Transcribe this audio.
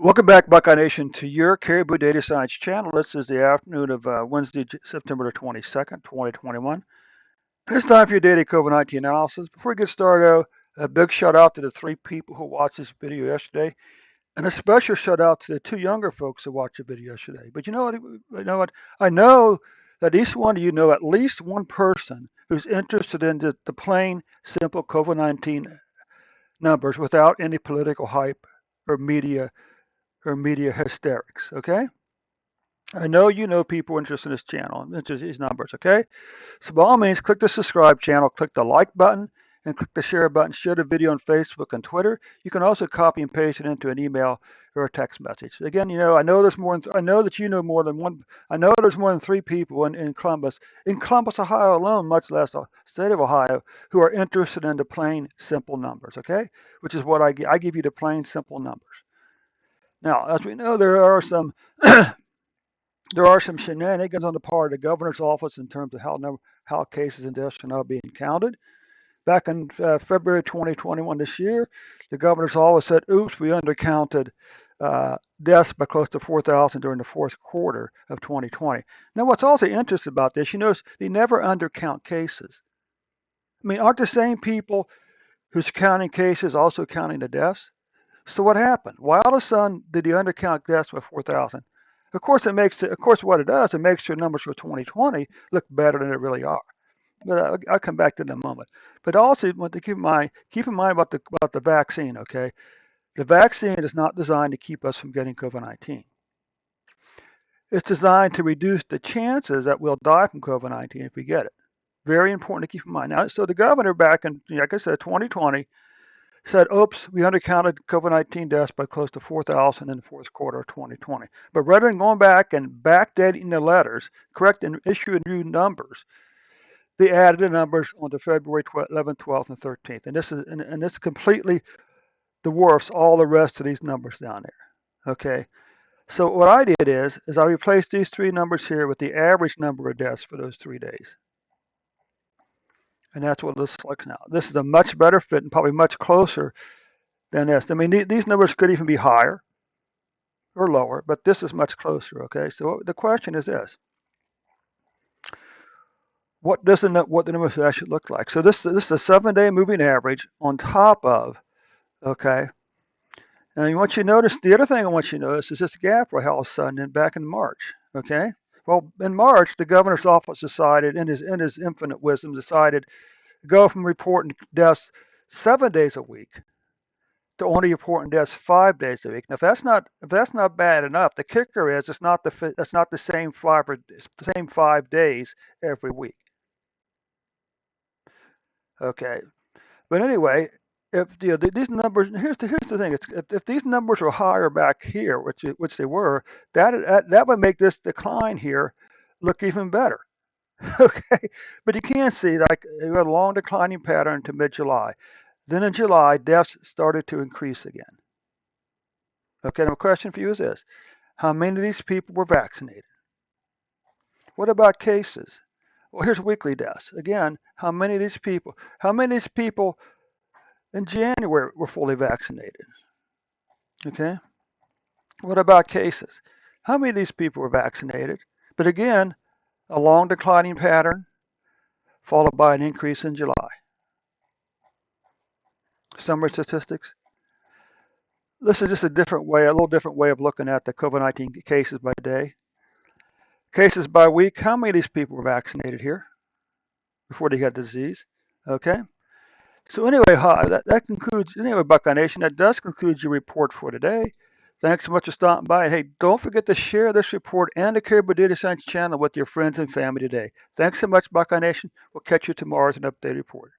Welcome back, Buckeye Nation, to your Caribou Data Science channel. This is the afternoon of Wednesday, September the 22nd, 2021. And it's time for your daily COVID-19 analysis. Before we get started, a big shout out to the 3 people who watched this video yesterday, and a special shout out to the 2 younger folks who watched the video yesterday. But you know what? I know that each one of you know at least one person who's interested in the plain, simple COVID-19 numbers without any political hype or media hysterics, okay? I know you know people interested in this channel, interested in these numbers, okay? So by all means, click the subscribe channel, click the like button, and click the share button. Share the video on Facebook and Twitter. You can also copy and paste it into an email or a text message. Again, I know there's more than, I know that you know more than one. I know there's more than 3 people in Columbus, Ohio alone, much less the state of Ohio, who are interested in the plain, simple numbers, okay? Which is what I give you the plain, simple numbers. Now, as we know, there are some shenanigans on the part of the governor's office in terms of how cases and deaths are now being counted. Back in February 2021 this year, the governor's office said, oops, we undercounted deaths by close to 4,000 during the fourth quarter of 2020. Now, what's also interesting about this, you notice they never undercount cases. I mean, aren't the same people who's counting cases also counting the deaths? So what happened? Why all of a sudden did he undercount deaths by 4,000? Of course, what it does, it makes your numbers for 2020 look better than they really are. But I'll come back to that in a moment. But also, you want to keep in mind about the vaccine. Okay, the vaccine is not designed to keep us from getting COVID-19. It's designed to reduce the chances that we'll die from COVID-19 if we get it. Very important to keep in mind. Now, so the governor back in, like I said, 2020 said, oops, we undercounted COVID-19 deaths by close to 4,000 in the fourth quarter of 2020. But rather than going back and backdating the letters, correct and issuing new numbers, they added the numbers on the February 11th, 12th, and 13th. And this completely dwarfs all the rest of these numbers down there. Okay. So what I did is I replaced these 3 numbers here with the average number of deaths for those 3 days. And that's what this looks like now. This is a much better fit and probably much closer than this. I mean, these numbers could even be higher or lower, but this is much closer, okay? So the question is this. What the numbers actually look like? So this is a 7-day moving average on top of, okay? And I want you to notice, the other thing I want you to notice is this gap right all of a sudden back in March, okay? Well, in March, the governor's office decided, in his infinite wisdom, decided to go from reporting deaths 7 days a week to only reporting deaths 5 days a week. Now, if that's not bad enough, the kicker is it's not the same 5 days every week. Okay, but anyway, if these numbers, here's the thing: if these numbers were higher back here, which they were, that would make this decline here look even better. Okay, but you can see like you had a long declining pattern to mid-July. Then in July, deaths started to increase again. Okay, now my question for you is this: how many of these people were vaccinated? What about cases? Well, here's weekly deaths. Again, how many of these people in January were fully vaccinated? Okay. What about cases? How many of these people were vaccinated? But again, a long declining pattern followed by an increase in July. Summary statistics. This is just a little different way of looking at the COVID-19 cases by day. Cases by week. How many of these people were vaccinated here before they got the disease? Okay. So anyway, that concludes, Buckeye Nation, that does conclude your report for today. Thanks so much for stopping by. Hey, don't forget to share this report and the Caribou Data Science channel with your friends and family today. Thanks so much, Buckeye Nation. We'll catch you tomorrow with an updated report.